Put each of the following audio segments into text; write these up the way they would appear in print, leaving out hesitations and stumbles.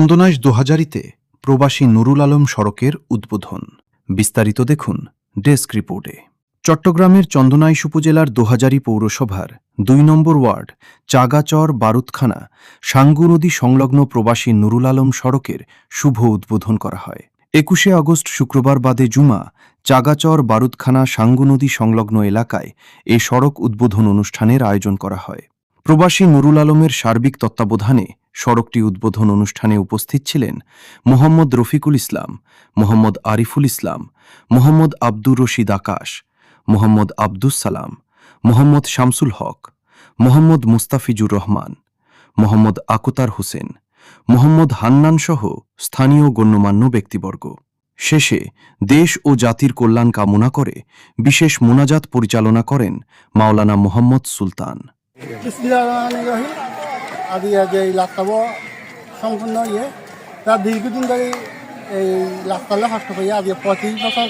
চন্দনাইশ ২০০০-তে প্রবাসী নুরুল আলম সড়কের উদ্বোধন। বিস্তারিত দেখুন ডেস্ক রিপোর্টে। চট্টগ্রামের চন্দনাইশ উপজেলার ২০০০ পৌরসভার ২ নম্বর ওয়ার্ড চাগাচর বারুদখানা সাঙ্গু নদী সংলগ্ন প্রবাসী নুরুল আলম সড়কের শুভ উদ্বোধন করা হয়। ২১শে আগস্ট শুক্রবার বাদে জুমা চাগাচর বারুদখানা সাঙ্গু নদী সংলগ্ন এলাকায় এ সড়ক উদ্বোধন অনুষ্ঠানের আয়োজন করা হয়। প্রবাসী নুরুল আলমের সার্বিক তত্ত্বাবধানে সড়কটি উদ্বোধন অনুষ্ঠানে উপস্থিত ছিলেন মোহাম্মদ রফিকুল ইসলাম, মোহাম্মদ আরিফুল ইসলাম, মোহাম্মদ আব্দুর রশিদ আকাশ, মোহাম্মদ আব্দুস সালাম, মোহাম্মদ শামসুল হক, মোহাম্মদ মুস্তাফিজুর রহমান, মোহাম্মদ আকুতার হোসেন, মোহাম্মদ হান্নান সহ স্থানীয় গণ্যমান্য ব্যক্তিবর্গ। শেষে দেশ ও জাতির কল্যাণ কামনা করে বিশেষ মোনাজাত পরিচালনা করেন মাওলানা মোহাম্মদ সুলতান। আজি যে এই রাস্তাবো সম্পূর্ণ তার দীর্ঘদিন ধরে এই রাস্তালে কষ্ট করি আজ ৩৫ বছর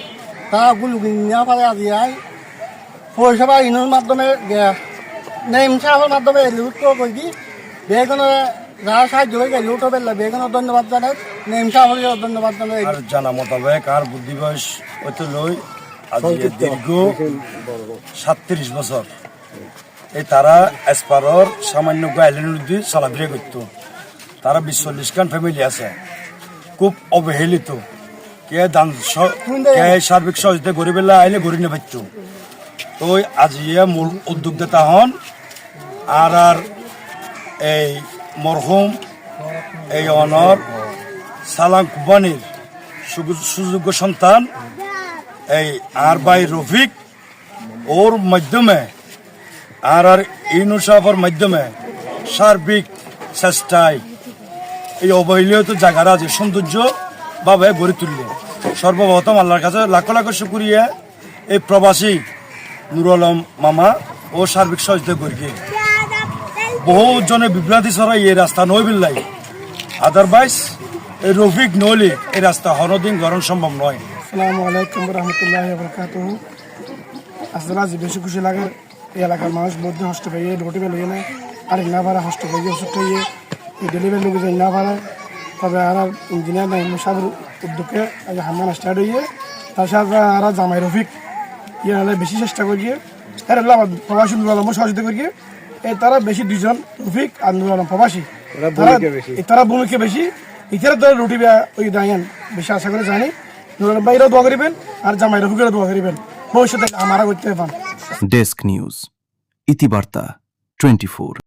তারা গুলগুলি নেওয়া পারে আজি পৌরসভা ইউনিয়নের মাধ্যমে নেম সাহের মাধ্যমে লুট করি বেগুনে যারা সাহায্য করে লুট হবে বেগুনের ধন্যবাদ জানাই, নেম সাহের ধন্যবাদ জানাই। জানা মোতাবেক আর বুদ্ধি বয়স হইতে লই আজ দীর্ঘ ৩৭ বছর এই তারা এসপারর সামান্য আইল্যান্ড দিয়ে চলাফেরা করতো। তারা ৪০ খান ফ্যামিলি আছে, খুব অবহেলিত। কে দান কে সার্বিক সহযোগিতা গরিবেলা আইলে গড়ি নে পারত। তো আজিয়া মূল উদ্যোক্তা হন আর এই মরহুম এই অনর সালাম কুবানির সুযোগ্য সন্তান এই আর ভাই রফিক ওর মাধ্যমে আর ইউনুসাফের মাধ্যমে সার্বিক চেষ্টায় এই অবহেলিত জায়গারা যে সৌন্দর্যভাবে গড়ে তুললে সর্বপ্রথম আল্লাহর কাছে লাখ লাখ শুকরিয়া এই প্রবাসী নুরুল আলম মামা ও সার্বিক সহযোগিতা করি। বহু জনে বিভ্রান্তি ছড়াই এই রাস্তা নয় বিল্লাই, আদারওয়াইজ এই রফিক নইলে এই রাস্তা হরদিন গরম সম্ভব নয়। আসসালামু আলাইকুম রহমতুল্লাহ বরকাতুহু। আসলে আজ বেশি খুশি লাগে এই এলাকার মানুষ মধ্যে হস্ত পাইয়ে রুটি বেলিয়ে নেয় আর না ভাড়া হস্ত পাইয়ে ওষুধ খাইয়ে এই ডেলিভারি লোক যাই না ভাড়া। তবে আর ইঞ্জিনিয়ার নাই সাহেবের উদ্যোগে আজ হামান স্টার্ট হইয়ে তার সাথে আর জামাই রফিক ইয়ে হলে বেশি চেষ্টা করিয়ে এর প্রবাসী নুরুল আলম সহযোগিতা করিয়ে এই তারা বেশি দুজন রফিক আর নুরুল আলম প্রবাসী তারা ভূমিকা বেশি ইতারা তো রুটি ওই দাঁড়িয়ে বেশি আশা করে জানি নুরুল আলম ভাইরাও দোয়া করিবেন আর জামাই রফিকেরও দোয়া করিবেন ভবিষ্যতে আমারা করতে পান। ডেস্ক নিউজ, ইতিবার্তা 24।